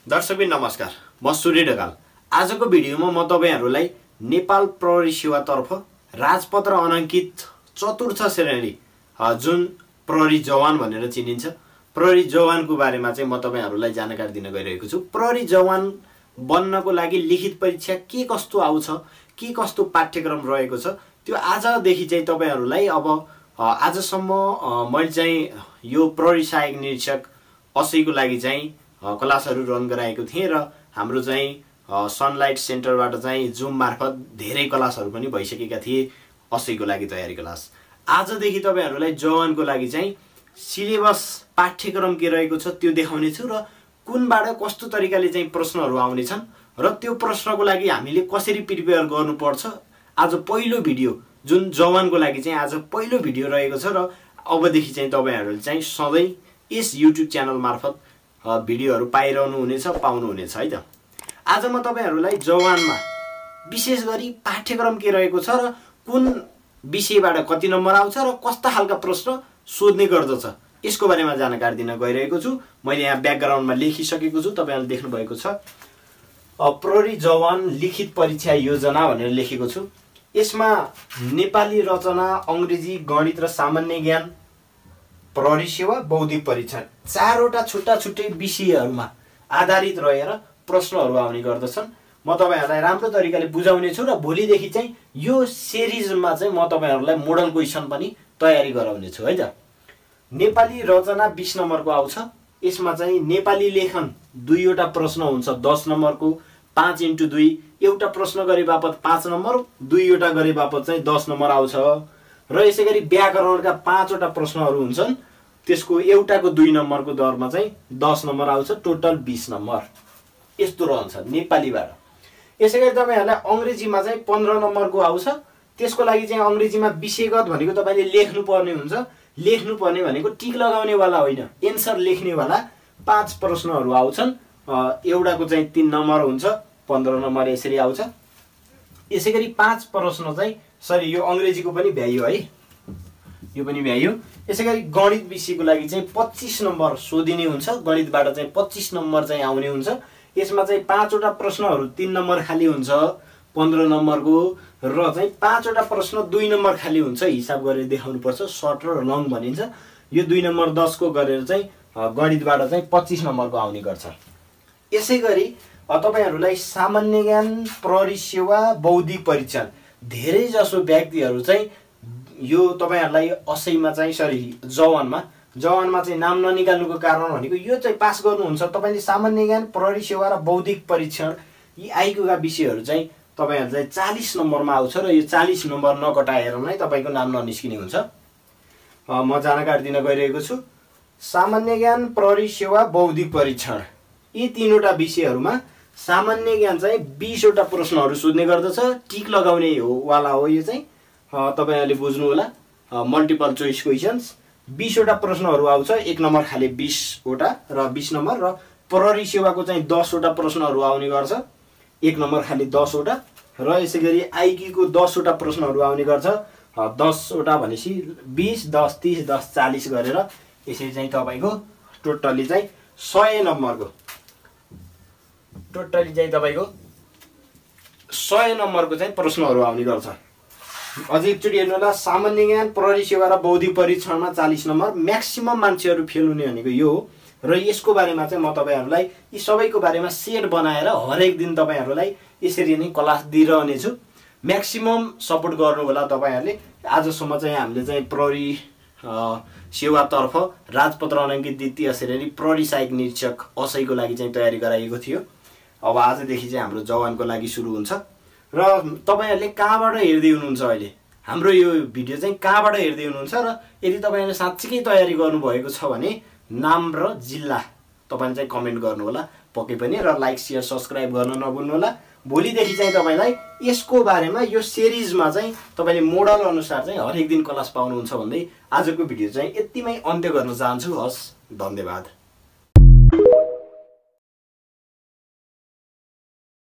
दर्शकबिन नमस्कार, म सूर्य ढकाल। आजको भिडियोमा म तपाईहरुलाई नेपाल प्रहरी सेवातर्फ राजपत्र अनाङ्कित चतुर्थ श्रेणी जुन प्रहरी जवान भनेर चिनिन्छ, प्रहरी जवानको बारेमा चाहिँ म तपाईहरुलाई जानकारी दिन गइरहेको छु। प्रहरी जवान बन्नको लागि लिखित परीक्षा के कस्तो आउँछ, के कस्तो पाठ्यक्रम रहेको छ, त्यो आजदेखि चाहिँ तपाईहरुलाई अब आजसम्म मैले चाहिँ यो प्रहरी सहायक निरीक्षक असैको लागि चाहिँ क्लासहरु रन गराएको थिएँ र हाम्रो चाहिँ सनलाइट सेन्टरबाट चाहिँ जुम मार्फत धेरै क्लासहरु पनि भइसकेका थिए असैको लागि तयारी क्लास। आजदेखि तपाईहरुलाई जवानको लागि चाहिँ सिलेबस पाठ्यक्रम के रहेको छ त्यो देखाउने छु र कुनबाट कस्तो तरिकाले चाहिँ प्रश्नहरु आउने छन् र त्यो प्रश्नको लागि हामीले कसरी प्रिपेयर गर्नुपर्छ। आज पहिलो भिडियो जुन जवानको लागि चाहिँ आज पहिलो भिडियो रहेको छ र अबदेखि चाहिँ तपाईहरुले चाहिँ सधैं यस युट्युब च्यानल मार्फत भिडियोहरु पाइरहनु हुनेछ, पाउनु हुनेछ है त। आज म तपाईहरुलाई जवानमा विशेष गरी पाठ्यक्रम के रहेको छ र कुन विषयबाट कति नम्बर आउँछ र कस्ता खालका प्रश्न सोध्ने गर्दछ यसको बारेमा जानकारी दिन गइरहेको छु। मैले यहाँ ब्याकग्राउन्डमा लेखिसकेको छु, तपाईहरुले देख्नु भएको छ। प्रहरी जवान लिखित परीक्षा योजना भनेर लेखेको छु। यसमा नेपाली रचना, अंग्रेजी, गणित र सामान्य ज्ञान, प्रहरी सेवा, बौद्धिक परीक्षण चारवटा छुट्टा छुट्टै विषयहरुमा आधारित रहेर प्रश्नहरु आउने गर्दछन्। म तपाईहरुलाई राम्रो तरिकाले बुझाउने छु र भोलिदेखि चाहिँ यो सिरिजमा चाहिँ म तपाईहरुलाई मोडल क्वेशन पनि तयारी गराउने छु है त। नेपाली रचना 20 नम्बरको आउँछ। यसमा चाहिँ नेपाली लेखन दुईवटा प्रश्न हुन्छ 10 नम्बरको 5x2, एउटा प्रश्न गरे बापत 5 नम्बर, दुईवटा गरे बापत चाहिँ 10 नम्बर आउँछ र यसैगरी व्याकरणका 5 वटा प्रश्नहरु हुन्छन्, त्यसको एउटाको 2 नम्बरको दरमा चाहिँ 10 नम्बर आउँछ, टोटल 20 नम्बर यस्तो रहन्छ नेपालीबाट। यसैगरी तपाईहरुलाई अंग्रेजीमा चाहिँ 15 नम्बरको आउँछ। त्यसको लागि चाहिँ अंग्रेजीमा विषयगत भनेको तपाईले लेख्नु पर्ने हुन्छ। लेख्नु पर्ने भनेको टिक लगाउने वाला होइन, एन्सर लेख्ने वाला 5 प्रश्नहरु आउँछन्। एउटाको चाहिँ 3 नम्बर हुन्छ, 15 नम्बर यसरी आउँछ। यसैगरी 5 प्रश्न चाहिँ सरी यो अंग्रेजीको पनि भ्याइयो है, यो पनि भ्याइयो। यसैगरी गणित विषयको लागि चाहिँ 25 नम्बर सोधिने हुन्छ। गणितबाट चाहिँ 25 नम्बर चाहिँ आउने हुन्छ। यसमा चाहिँ 5 वटा प्रश्नहरु 3 नम्बर खाली हुन्छ 15 नम्बरको र चाहिँ 5 वटा प्रश्न 2 नम्बर खाली हुन्छ। हिसाब गरेर देखाउनु पर्छ, सर्ट र लङ भनिन्छ। यो 2 नम्बर 10 को गरेर चाहिँ गणितबाट चाहिँ 25 नम्बरको आउने गर्छ। यसैगरी तपाईहरुलाई सामान्य ज्ञान, प्रहरी सेवा, बौद्धिक परीक्षण धेरै जसो व्यक्तिहरु चाहिँ यो तपाईहरुलाई असैमा चाहिँ जवानमा चाहिँ नाम ननिकाल्नुको कारण भनेको यो चाहिँ पास गर्नुहुन्छ। तपाईले सामान्य ज्ञान, प्रहरी सेवा र बौद्धिक परीक्षण यी आइकोका विषयहरु चाहिँ तपाईहरुलाई 40 नम्बरमा आउँछ र यो 40 नम्बर नकटाएर नै तपाईको नाम ननिस्किने हुन्छ। म जानकारी दिन गइरहेको छु। सामान्य ज्ञान, प्रहरी सेवा, बौद्धिक परीक्षण यी तीनवटा विषयहरुमा सामान्य ज्ञान चाहिँ 20 वटा प्रश्नहरु सोध्ने गर्दछ। टिक लगाउने वाला हो यो चाहिँ, तपाईहरुले बुझ्नु होला। मल्टिपल चोइस क्वेशन्स 20 वटा प्रश्नहरु आउँछ, 1 नम्बर खाली 20 वटा र 20 नम्बर र प्रहरी सेवाको चाहिँ 10 वटा प्रश्नहरु आउने गर्छ, 1 नम्बर खाली 10 वटा र यसैगरी आइक्यू को 10 वटा प्रश्नहरु आउने गर्छ। 10 वटा भनेपछि 20 10 30 10 40 गरेर यसरी चाहिँ तपाईको टोटली चाहिँ 100 नम्बरको चाहिँ प्रश्नहरु आउने गर्छ। अझै एकचोटी हेर्नु होला। सामान्य ज्ञान, प्रहरी सेवा र बौद्धिक परीक्षणमा 40 नम्बर, म्याक्सिमम मान्छेहरु फेल हुने भनेको यो हो र यसको बारेमा चाहिँ म तपाईहरुलाई यी सबैको बारेमा सेट बनाएर हरेक दिन तपाईहरुलाई यसरी नै क्लास दिइरहने छु। म्याक्सिमम सपोर्ट गर्नु होला तपाईहरुले। आजसम्म चाहिँ हामीले चाहिँ प्रहरी सेवातर्फ राजपत्र अनाङ्कित द्वितीय श्रेणी प्रहरी सहायक निरीक्षक असैको लागि चाहिँ तयारी गराइएको थियो। अब आजदेखि चाहिँ हाम्रो जवानको लागि सुरु हुन्छ र तपाईहरुले कहाँबाट हेर्दै हुनुहुन्छ अहिले हाम्रो यो भिडियो चाहिँ कहाँबाट हेर्दै हुनुहुन्छ र यदि तपाईहरुले साच्चै तयारी गर्नु भएको छ भने नाम र जिल्ला तपाईले चाहिँ कमेन्ट गर्नु होला पक्कै पनि र लाइक, शेयर, सब्स्क्राइब गर्न नभुल्नु होला। भोलिदेखि चाहिँ तपाईलाई यसको बारेमा यो सिरिजमा चाहिँ तपाईले मोडल अनुसार चाहिँ हरेक दिन क्लास पाउनुहुन्छ भन्दै आजको भिडियो चाहिँ यतिमै अन्त्य गर्न चाहन्छु। हस्, धन्यवाद।